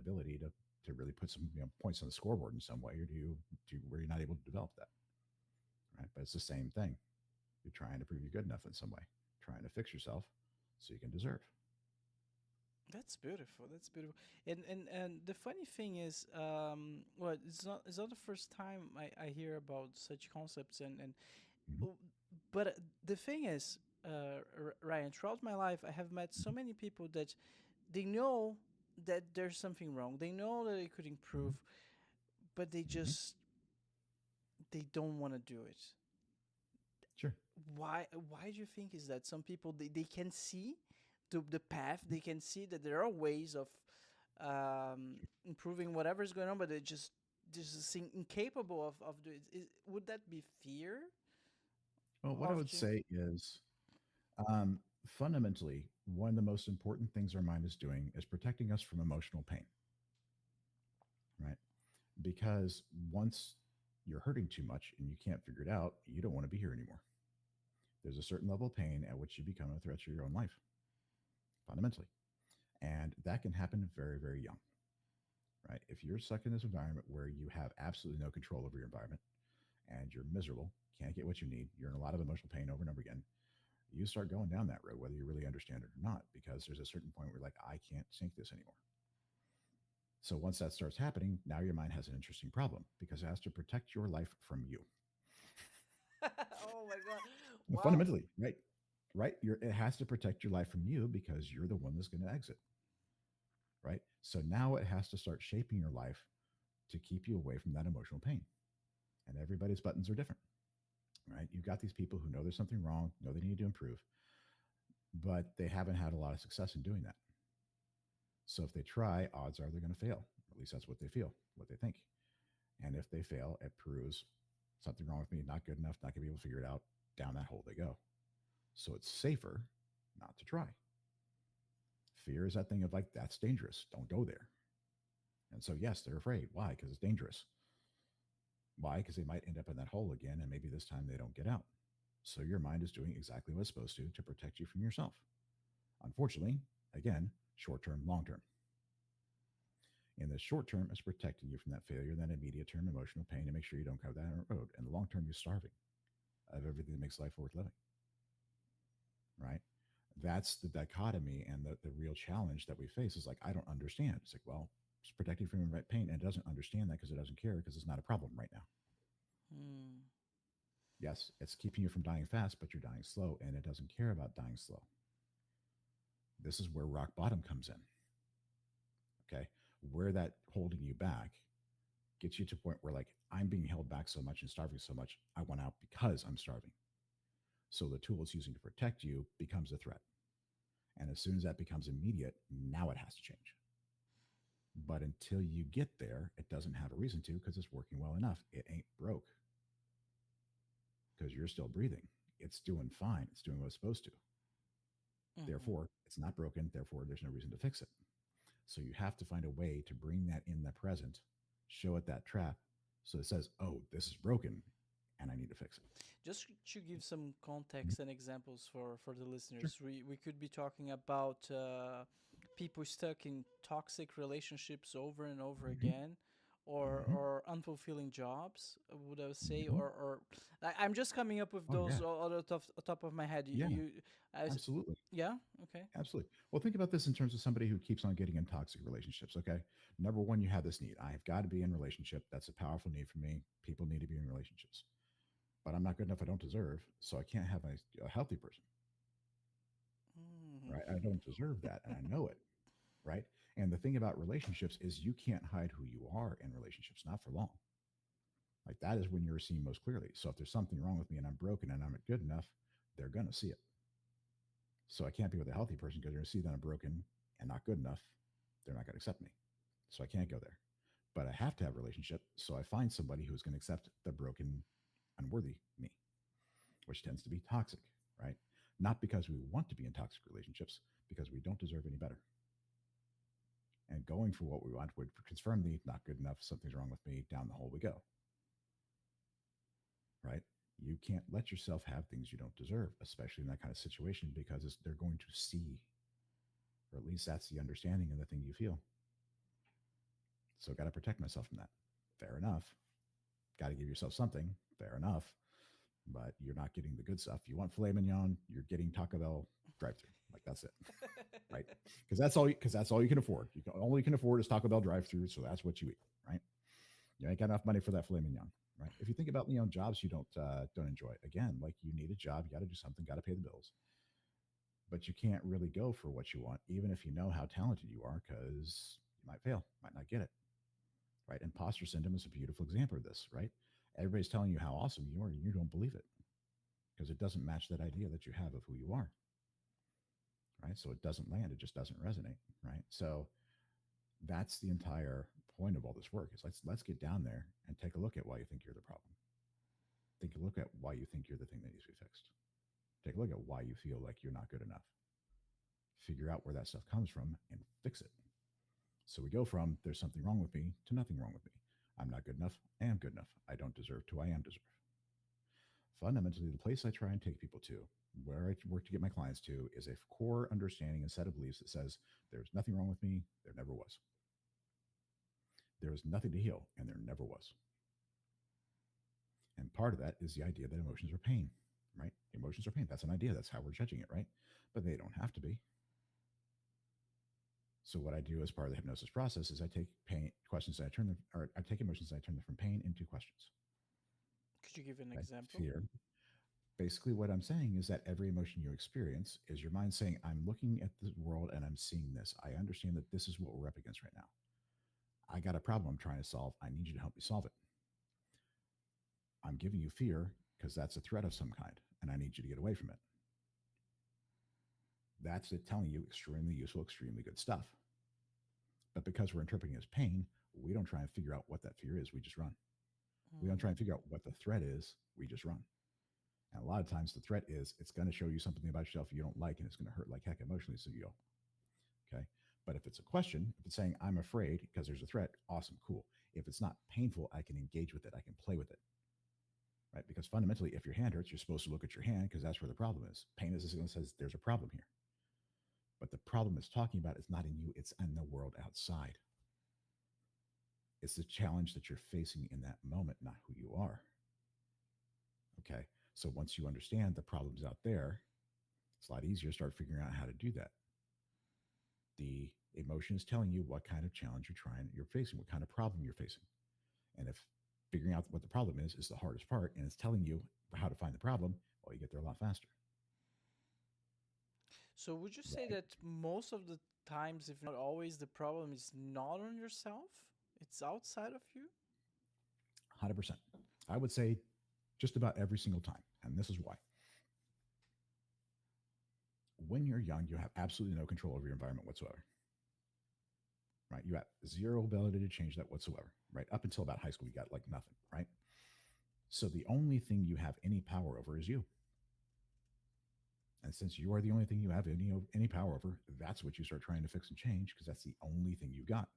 ability to really put some points on the scoreboard in some way, or where you're not able to develop that, right? But it's the same thing. You're trying to prove you're good enough in some way, trying to fix yourself so you can deserve. That's beautiful. That's beautiful. And the funny thing is, well, it's not the first time I hear about such concepts and Hmm. oh, but the thing is, Ryan, throughout my life, I have met so Hmm. many people that they know that there's something wrong. They know that they could Hmm. improve, but Hmm. they don't want to do it. Sure. Why do you think is that? Some people they can see the path, they can see that there are ways of improving whatever is going on, but they just seem incapable of doing it. Would that be fear Well, what I of would just say is, fundamentally, one of the most important things our mind is doing is protecting us from emotional pain, right? Because once you're hurting too much and you can't figure it out, you don't want to be here anymore. There's a certain level of pain at which you become a threat to your own life, fundamentally. And that can happen very, very young, right? If you're stuck in this environment where you have absolutely no control over your environment and you're miserable, can't get what you need, you're in a lot of emotional pain over and over again, you start going down that road, whether you really understand it or not, because there's a certain point where you're like, I can't sink this anymore. So once that starts happening, now your mind has an interesting problem because it has to protect your life from you. oh my god, Well, wow. fundamentally, right? Right? It has to protect your life from you because you're the one that's going to exit, right? So now it has to start shaping your life to keep you away from that emotional pain. And everybody's buttons are different, right? You've got these people who know there's something wrong, know they need to improve, but they haven't had a lot of success in doing that. So if they try, odds are they're going to fail. At least that's what they feel, what they think. And if they fail, it proves something wrong with me, not good enough, not going to be able to figure it out. Down that hole they go. So it's safer not to try. Fear is that thing of like, that's dangerous. Don't go there. And so, yes, they're afraid. Why? Because it's dangerous. Why? Because they might end up in that hole again, and maybe this time they don't get out. So your mind is doing exactly what it's supposed to protect you from yourself. Unfortunately, again, short term, long term. In the short term, it's protecting you from that failure, that immediate term emotional pain to make sure you don't go down that road. In the long term, you're starving of everything that makes life worth living, right? That's the dichotomy and the real challenge that we face is like, I don't understand. It's like, well, it's protecting you from pain and it doesn't understand that because it doesn't care because it's not a problem right now. Hmm. Yes, it's keeping you from dying fast, but you're dying slow and it doesn't care about dying slow. This is where rock bottom comes in. Okay. Where that holding you back gets you to a point where like I'm being held back so much and starving so much, I want out because I'm starving. So the tool it's using to protect you becomes a threat. And as soon as that becomes immediate, now it has to change. But until you get there, it doesn't have a reason to because it's working well enough. It ain't broke because you're still breathing. It's doing fine. It's doing what it's supposed to. Hmm. Therefore, it's not broken. Therefore, there's no reason to fix it. So you have to find a way to bring that in the present, show it that trap. So it says, oh, this is broken and I need to fix it. Just to give some Mhm. context and examples for the Sure. listeners, we could be talking about people stuck in toxic relationships over and over Hmm. again, Hmm. or unfulfilling jobs, would I say, Hmm. I'm just coming up with Oh, those yeah. all the top of my head. Yeah, I s- absolutely. yeah, okay. Absolutely. Well, think about this in terms of somebody who keeps on getting in toxic relationships. Okay. Number one, you have this need. I have got to be in a relationship. That's a powerful need for me. People need to be in relationships, but I'm not good enough. I don't deserve. So I can't have a healthy person, Mm. right? I don't deserve that. And I know it, right? And the thing about relationships is you can't hide who you are in relationships, not for long. Like that is when you're seen most clearly. So if there's something wrong with me and I'm broken and I'm not good enough, they're going to see it. So I can't be with a healthy person because they're going to see that I'm broken and not good enough. They're not going to accept me. So I can't go there. But I have to have a relationship. So I find somebody who's going to accept the broken, unworthy me, which tends to be toxic, right? Not because we want to be in toxic relationships, because we don't deserve any better. And going for what we want would confirm the not good enough, something's wrong with me, down the hole we go, right? You can't let yourself have things you don't deserve, especially in that kind of situation, because they're going to see, or at least that's the understanding of the thing you feel. So got to protect myself from that. Fair enough. Got to give yourself something. Fair enough. But you're not getting the good stuff. You want filet mignon, you're getting Taco Bell drive-through. Like that's it, right? Because that's all you can afford. All you can afford is Taco Bell drive-through, so that's what you eat, right? You ain't got enough money for that filet mignon, right? If you think about jobs you don't enjoy, again, like you need a job, you got to do something, got to pay the bills, but you can't really go for what you want, even if you know how talented you are, because you might fail, might not get it, right? Imposter syndrome is a beautiful example of this, right? Everybody's telling you how awesome you are, and you don't believe it because it doesn't match that idea that you have of who you are, right? So it doesn't land, it just doesn't resonate, right? So that's the entire point of all this work is let's get down there and take a look at why you think you're the problem. Take a look at why you think you're the thing that needs to be fixed. Take a look at why you feel like you're not good enough. Figure out where that stuff comes from and fix it. So we go from there's something wrong with me to nothing wrong with me. I'm not good enough. I am good enough. I don't deserve to. I am deserve. Fundamentally, the place I try and take people to, where I work to get my clients to, is a core understanding and set of beliefs that says there's nothing wrong with me. There never was. There was nothing to heal, and there never was. And part of that is the idea that emotions are pain, right? Emotions are pain. That's an idea. That's how we're judging it, right? But they don't have to be. So what I do as part of the hypnosis process is I take pain questions and I turn them, or I take emotions and I turn them from pain into questions. Could you give an Okay? example? Fear. Basically, what I'm saying is that every emotion you experience is your mind saying, I'm looking at the world and I'm seeing this. I understand that this is what we're up against right now. I got a problem I'm trying to solve. I need you to help me solve it. I'm giving you fear because that's a threat of some kind, and I need you to get away from it. That's it telling you extremely useful, extremely good stuff. But because we're interpreting it as pain, we don't try and figure out what that fear is. We just run. We don't try and figure out what the threat is. We just run. And a lot of times the threat is it's going to show you something about yourself you don't like, and it's going to hurt like heck emotionally. So you go, okay. But if it's a question, if it's saying I'm afraid because there's a threat, awesome, cool. If it's not painful, I can engage with it. I can play with it, right? Because fundamentally, if your hand hurts, you're supposed to look at your hand because that's where the problem is. Pain is going to says there's a problem here. But the problem it's talking about is not in you, it's in the world outside. It's the challenge that you're facing in that moment, not who you are. Okay. So once you understand the problems out there, it's a lot easier to start figuring out how to do that. The emotion is telling you what kind of challenge you're facing, what kind of problem you're facing. And if figuring out what the problem is the hardest part and it's telling you how to find the problem, well, you get there a lot faster. So would you say Right. that most of the times, if not always, the problem is not on yourself? It's outside of you? 100%. I would say just about every single time. And this is why. When you're young, you have absolutely no control over your environment whatsoever. Right? You have zero ability to change that whatsoever. Right? Up until about high school, you got like nothing. Right? So the only thing you have any power over is you. And since you are the only thing you have any power over, that's what you start trying to fix and change because that's the only thing you've got.